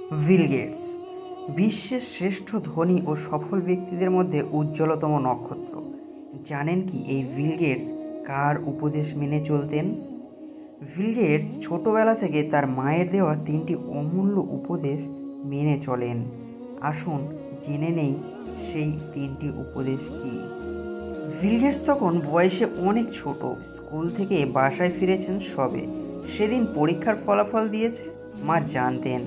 Bill Gates বিশ্বের শ্রেষ্ঠ ধনী ও সফল ব্যক্তিদের মধ্যে উজ্জ্বলতম নক্ষত্র। জানেন কি এই বিল গেটস কার উপদেশ মেনে চলতেন? বিল গেটস ছোটবেলা থেকে তার মায়ের দেওয়া 3টি অমূল্য উপদেশ মেনে চলেন। আসুন জেনে নেই সেই 3টি উপদেশ কি। বিল গেটস তখন বয়সে অনেক ছোট, স্কুল থেকে বাসায় ফিরেছেন সবে। সেদিন পরীক্ষার ফলাফল দিয়েছে। মা জানতেন।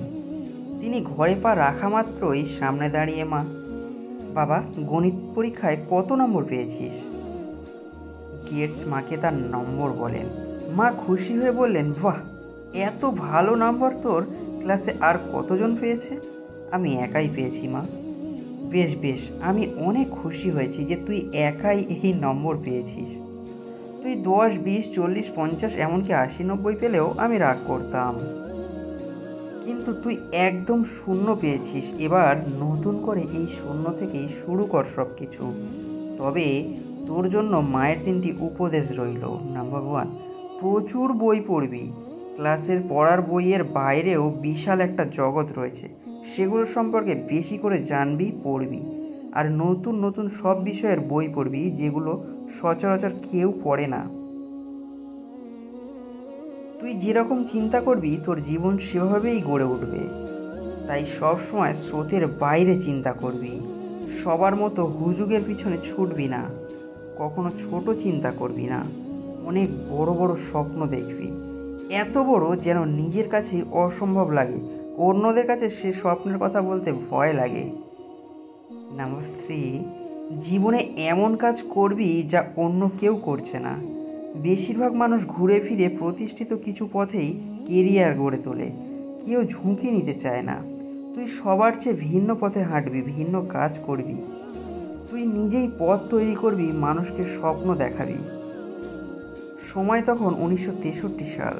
তিনি ঘরে পা রাখা মাত্রই সামনে দাঁড়িয়ে মা, বাবা গণিত পরীক্ষায় কত নম্বর পেয়েছিস? গেটস মাকে তার নম্বর বলেন। মা খুশি হয়ে বললেন, বাহ, এত ভালো নম্বর তোর ক্লাসে আর কতজন পেয়েছে? আমি একাই পেয়েছি মা। বেশ বেশ, আমি অনেক খুশি হয়েছি যে তুই একাই এই নম্বর পেয়েছিস। তুই 10, 20, 40, 50 এমনকি 80, 90 পেলেও আমি রাগ করতাম, কিন্তু তুই একদম শূন্য পেয়েছিস। এবার নতুন করে এই শূন্য থেকেই শুরু কর সব কিছু। তবে তোর জন্য মায়ের 3টি উপদেশ রইল। নাম্বার 1, প্রচুর বই পড়বি। ক্লাসের পড়ার বইয়ের বাইরেও বিশাল একটা জগৎ রয়েছে, সেগুলো সম্পর্কে বেশি করে জানবি, পড়বি। আর নতুন নতুন সব বিষয়ের বই পড়বি যেগুলো সচরাচর কেউ পড়ে না। তুই যেরকম চিন্তা করবি তোর জীবন সেভাবেই গড়ে উঠবে। তাই সবসময় স্রোতের বাইরে চিন্তা করবি। সবার মতো হুজুগের পিছনে ছুটবি না। কখনো ছোট চিন্তা করবি না। অনেক বড় বড় স্বপ্ন দেখবি, এত বড় যেন নিজের কাছে অসম্ভব লাগে, অন্যদের কাছে সে স্বপ্নের কথা বলতে ভয় লাগে। নাম্বার 3, জীবনে এমন কাজ করবি যা অন্য কেউ করছে না। বেশিরভাগ মানুষ ঘুরে ফিরে প্রতিষ্ঠিত কিছু পথেই কেরিয়ার গড়ে তোলে, কেউ ঝুঁকি নিতে চায় না। তুই সবার চেয়ে ভিন্ন পথে হাঁটবি, ভিন্ন কাজ করবি। তুই নিজেই পথ তৈরি করবি, মানুষকে স্বপ্ন দেখাবি। সময় তখন 1963 সাল।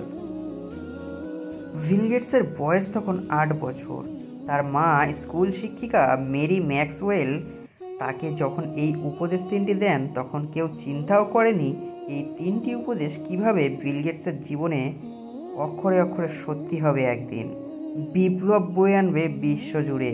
বিল গেটসের বয়স তখন 8 বছর। তার মা স্কুল শিক্ষিকা মেরি ম্যাক্সওয়েল তাকে যখন এই উপদেশ 3টি দেন, তখন কেউ চিন্তাও করেনি এই 3টি উপদেশ কিভাবে বিল গেটসের জীবনে অক্ষরে অক্ষরে সত্যি হবে, একদিন বিপ্লব বয়ে আনবে বিশ্বজুড়ে।